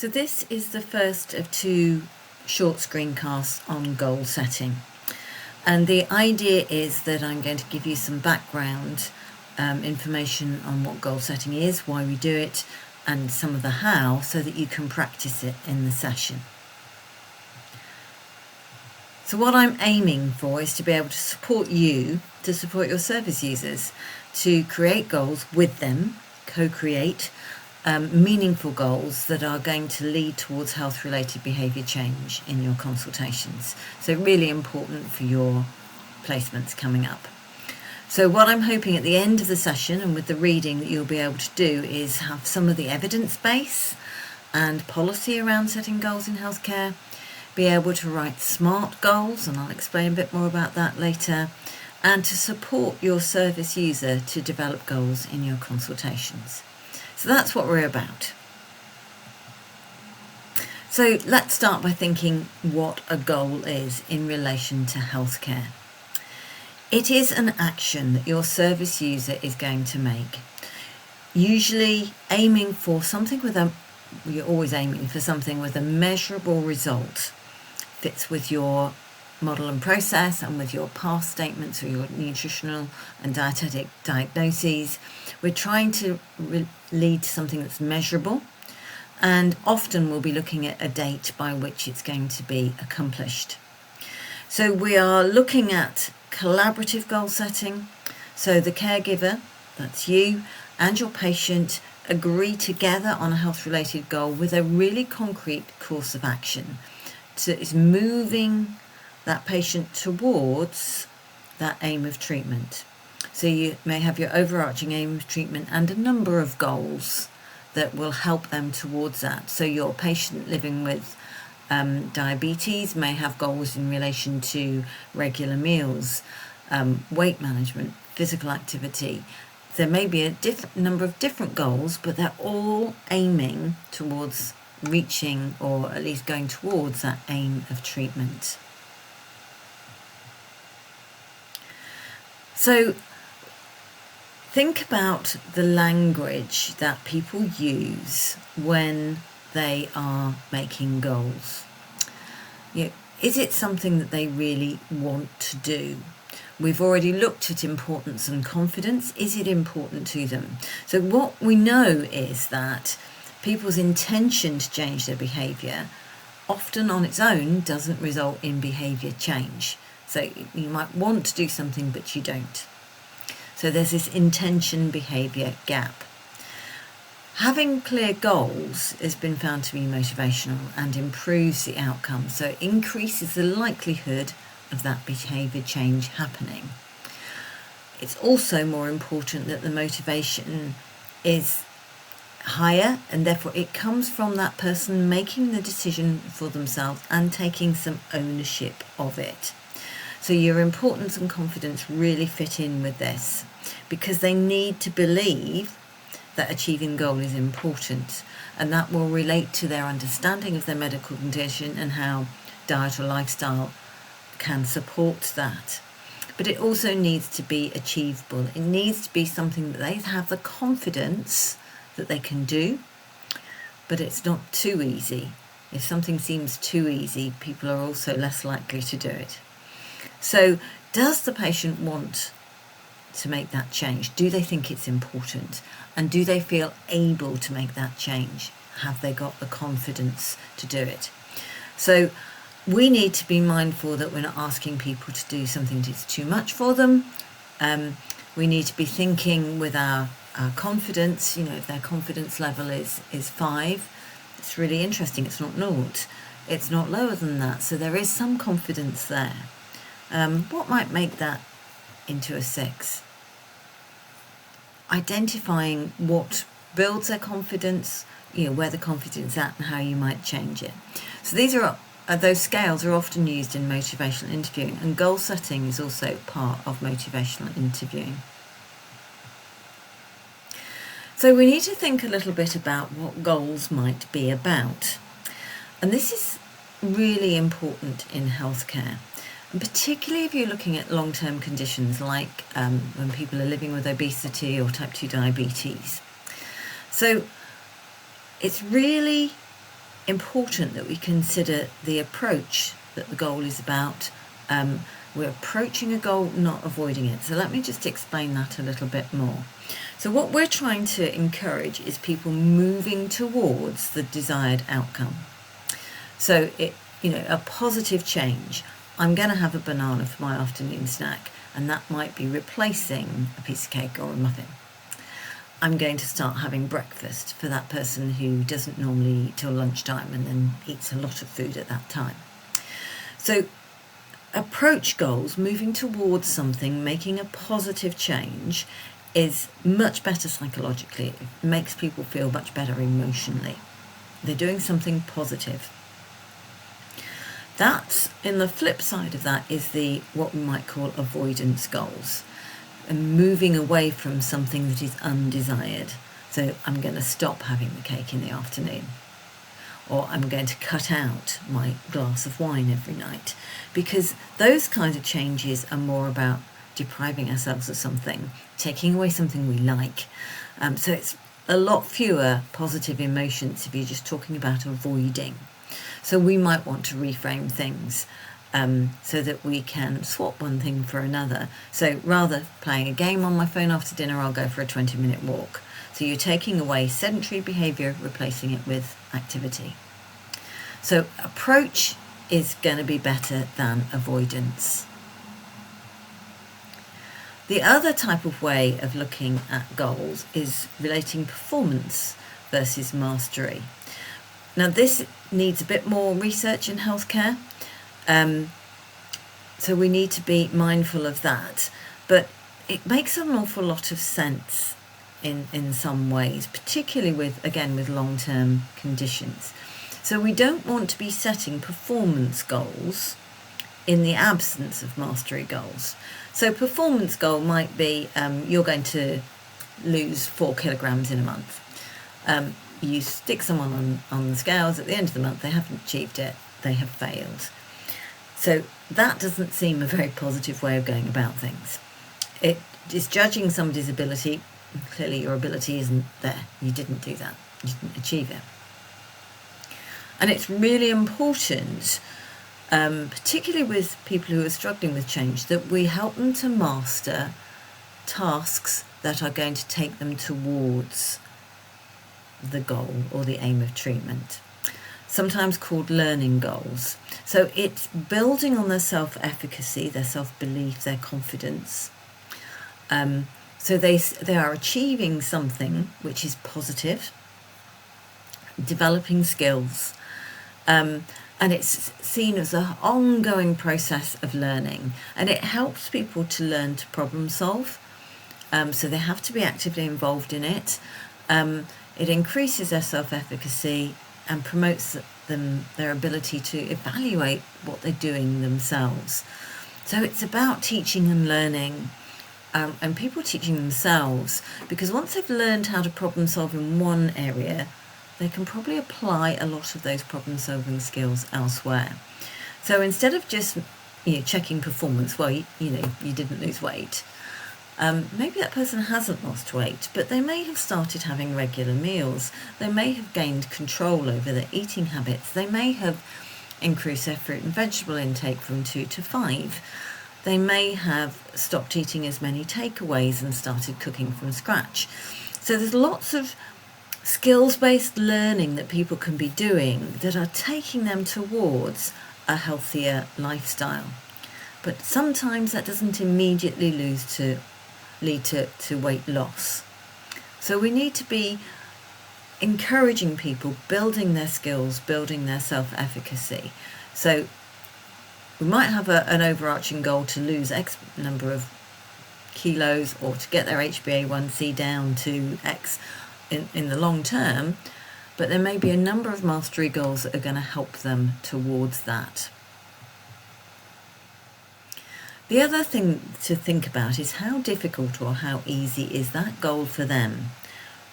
So this is the first of two short screencasts on goal setting. And the idea is that I'm going to give you some background information on what goal setting is, why we do it, and some of the how, so that you can practice it in the session. So what I'm aiming for is to be able to support you, to support your service users, to create goals with them, co-create meaningful goals that are going to lead towards health-related behaviour change in your consultations. So really important for your placements coming up. So what I'm hoping at the end of the session and with the reading that you'll be able to do is have some of the evidence base and policy around setting goals in healthcare, be able to write SMART goals, and I'll explain a bit more about that later, and to support your service user to develop goals in your consultations. So that's what we're about. So let's start by thinking what a goal is in relation to healthcare. It is an action that your service user is going to make, usually aiming for something you're always aiming for something with a measurable result, fits with your model and process and with your past statements or your nutritional and dietetic diagnoses. We're trying to lead to something that's measurable, and often we'll be looking at a date by which it's going to be accomplished. So we are looking at collaborative goal setting. So the caregiver, that's you, and your patient agree together on a health-related goal with a really concrete course of action. So it's moving that patient towards that aim of treatment. So you may have your overarching aim of treatment and a number of goals that will help them towards that. So your patient living with diabetes may have goals in relation to regular meals, weight management, physical activity. There may be a number of different goals, but they're all aiming towards reaching, or at least going towards, that aim of treatment. So think about the language that people use when they are making goals. Is it something that they really want to do? We've already looked at importance and confidence. Is it important to them? So what we know is that people's intention to change their behaviour often on its own doesn't result in behaviour change. So you might want to do something, but you don't. So there's this intention-behaviour gap. Having clear goals has been found to be motivational and improves the outcome. So it increases the likelihood of that behaviour change happening. It's also more important that the motivation is higher, and therefore it comes from that person making the decision for themselves and taking some ownership of it. So your importance and confidence really fit in with this, because they need to believe that achieving goal is important, and that will relate to their understanding of their medical condition and how diet or lifestyle can support that. But it also needs to be achievable. It needs to be something that they have the confidence that they can do, but it's not too easy. If something seems too easy, people are also less likely to do it. So does the patient want to make that change? Do they think it's important? And do they feel able to make that change? Have they got the confidence to do it? So we need to be mindful that we're not asking people to do something that's too much for them. We need to be thinking with our confidence. If their confidence level is 5, it's really interesting. It's not 0. It's not lower than that. So there is some confidence there. What might make that into a 6? Identifying what builds their confidence, where the confidence is at and how you might change it. So these are those scales are often used in motivational interviewing, and goal setting is also part of motivational interviewing. So we need to think a little bit about what goals might be about. And this is really important in healthcare, and particularly if you're looking at long-term conditions like when people are living with obesity or type 2 diabetes. So it's really important that we consider the approach that the goal is about. We're approaching a goal, not avoiding it. So let me just explain that a little bit more. So what we're trying to encourage is people moving towards the desired outcome. So a positive change. I'm going to have a banana for my afternoon snack, and that might be replacing a piece of cake or a muffin. I'm going to start having breakfast for that person who doesn't normally eat till lunchtime and then eats a lot of food at that time. So approach goals, moving towards something, making a positive change is much better psychologically. It makes people feel much better emotionally. They're doing something positive. That's, in the flip side of that, is what we might call avoidance goals, and moving away from something that is undesired. So I'm going to stop having the cake in the afternoon, or I'm going to cut out my glass of wine every night, because those kinds of changes are more about depriving ourselves of something, taking away something we like. So it's a lot fewer positive emotions if you're just talking about avoiding. So we might want to reframe things so that we can swap one thing for another. So rather playing a game on my phone after dinner, I'll go for a 20-minute walk. So you're taking away sedentary behaviour, replacing it with activity. So approach is going to be better than avoidance. The other type of way of looking at goals is relating performance versus mastery. Now this needs a bit more research in healthcare, so we need to be mindful of that, but it makes an awful lot of sense in some ways, particularly with long-term conditions. So we don't want to be setting performance goals in the absence of mastery goals. So performance goal might be you're going to lose 4 kilograms in a month. You stick someone on the scales at the end of the month, they haven't achieved it, they have failed. So that doesn't seem a very positive way of going about things. It is judging somebody's ability. Clearly your ability isn't there. You didn't do that. You didn't achieve it. And it's really important, particularly with people who are struggling with change, that we help them to master tasks that are going to take them towards the goal or the aim of treatment, sometimes called learning goals. So it's building on their self-efficacy, their self-belief, their confidence. So they are achieving something which is positive, developing skills, and it's seen as an ongoing process of learning, and it helps people to learn to problem solve. So they have to be actively involved in it. It increases their self-efficacy and promotes their ability to evaluate what they're doing themselves. So it's about teaching and learning, and people teaching themselves, because once they've learned how to problem solve in one area, they can probably apply a lot of those problem solving skills elsewhere. So instead of just checking performance, well, you didn't lose weight. Maybe that person hasn't lost weight, but they may have started having regular meals. They may have gained control over their eating habits. They may have increased their fruit and vegetable intake from 2 to 5. They may have stopped eating as many takeaways and started cooking from scratch. So there's lots of skills-based learning that people can be doing that are taking them towards a healthier lifestyle. But sometimes that doesn't immediately lead to weight loss. So we need to be encouraging people, building their skills, building their self-efficacy. So we might have an overarching goal to lose X number of kilos, or to get their HbA1c down to X in the long term, but there may be a number of mastery goals that are going to help them towards that. The other thing to think about is how difficult or how easy is that goal for them.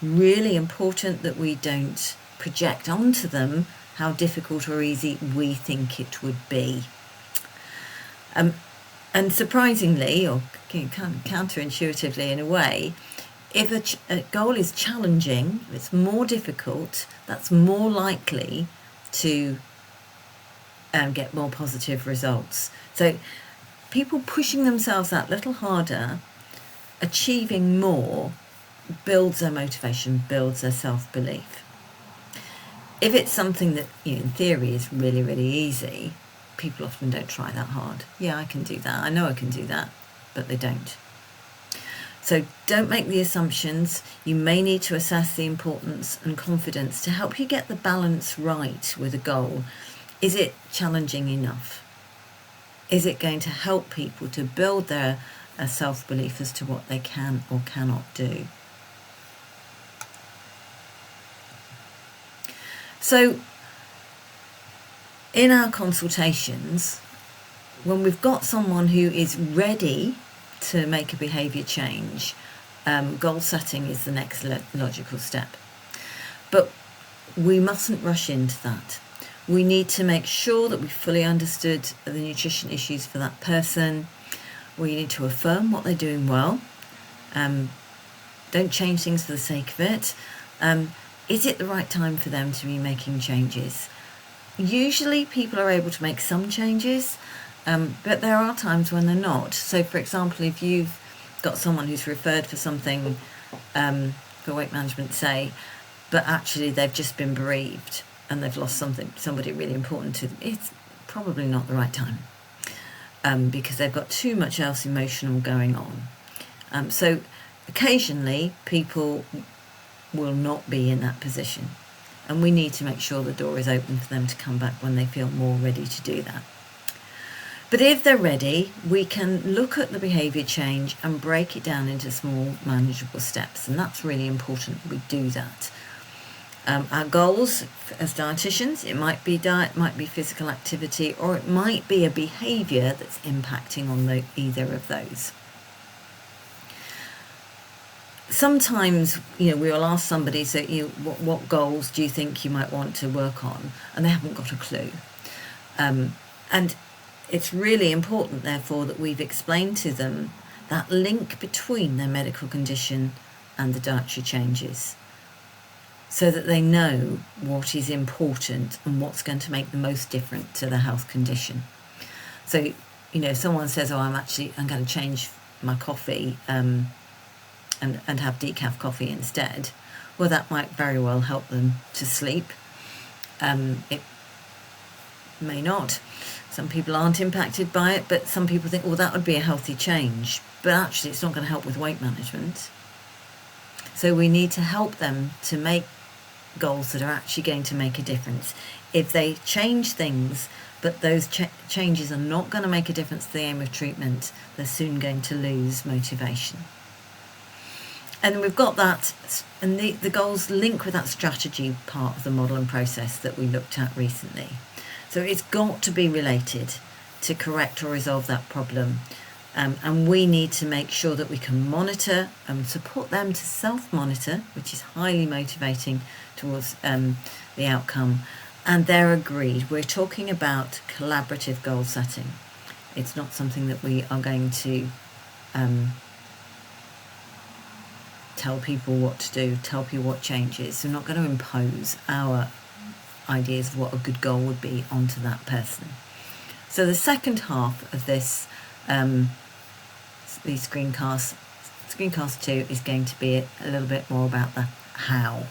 Really important that we don't project onto them how difficult or easy we think it would be. And surprisingly, or counterintuitively in a way, if a goal is challenging, if it's more difficult, that's more likely to get more positive results. So people pushing themselves that little harder, achieving more, builds their motivation, builds their self-belief. If it's something that, in theory is really, really easy, people often don't try that hard. Yeah, I can do that. I know I can do that, but they don't. So don't make the assumptions. You may need to assess the importance and confidence to help you get the balance right with a goal. Is it challenging enough? Is it going to help people to build their self-belief as to what they can or cannot do? So in our consultations, when we've got someone who is ready to make a behaviour change, goal setting is the next logical step. But we mustn't rush into that. We need to make sure that we fully understood the nutrition issues for that person. We need to affirm what they're doing well. Don't change things for the sake of it. Is it the right time for them to be making changes? Usually people are able to make some changes, but there are times when they're not. So, for example, if you've got someone who's referred for something for weight management, say, but actually they've just been bereaved and they've lost somebody really important to them, it's probably not the right time because they've got too much else emotional going on. So occasionally people will not be in that position, and we need to make sure the door is open for them to come back when they feel more ready to do that. But if they're ready, we can look at the behaviour change and break it down into small manageable steps, and that's really important that we do that. Our goals as dietitians, it might be diet, might be physical activity, or it might be a behaviour that's impacting on either of those. Sometimes, we will ask somebody, so what goals do you think you might want to work on? And they haven't got a clue. And it's really important, therefore, that we've explained to them that link between their medical condition and the dietary changes, so that they know what is important and what's going to make the most difference to their health condition. So, if someone says, I'm going to change my coffee and have decaf coffee instead, well, that might very well help them to sleep. It may not. Some people aren't impacted by it, but some people think, that would be a healthy change. But actually, it's not going to help with weight management. So we need to help them to make goals that are actually going to make a difference. If they change things, but those changes are not going to make a difference to the aim of treatment, they're soon going to lose motivation. And we've got that, and the goals link with that strategy part of the model and process that we looked at recently. So it's got to be related to correct or resolve that problem. And we need to make sure that we can monitor and support them to self-monitor, which is highly motivating towards the outcome. And they're agreed. We're talking about collaborative goal setting. It's not something that we are going to tell people what to do, tell people what changes. We're not going to impose our ideas of what a good goal would be onto that person. So the second half of this, these screencast 2 is going to be a little bit more about the how.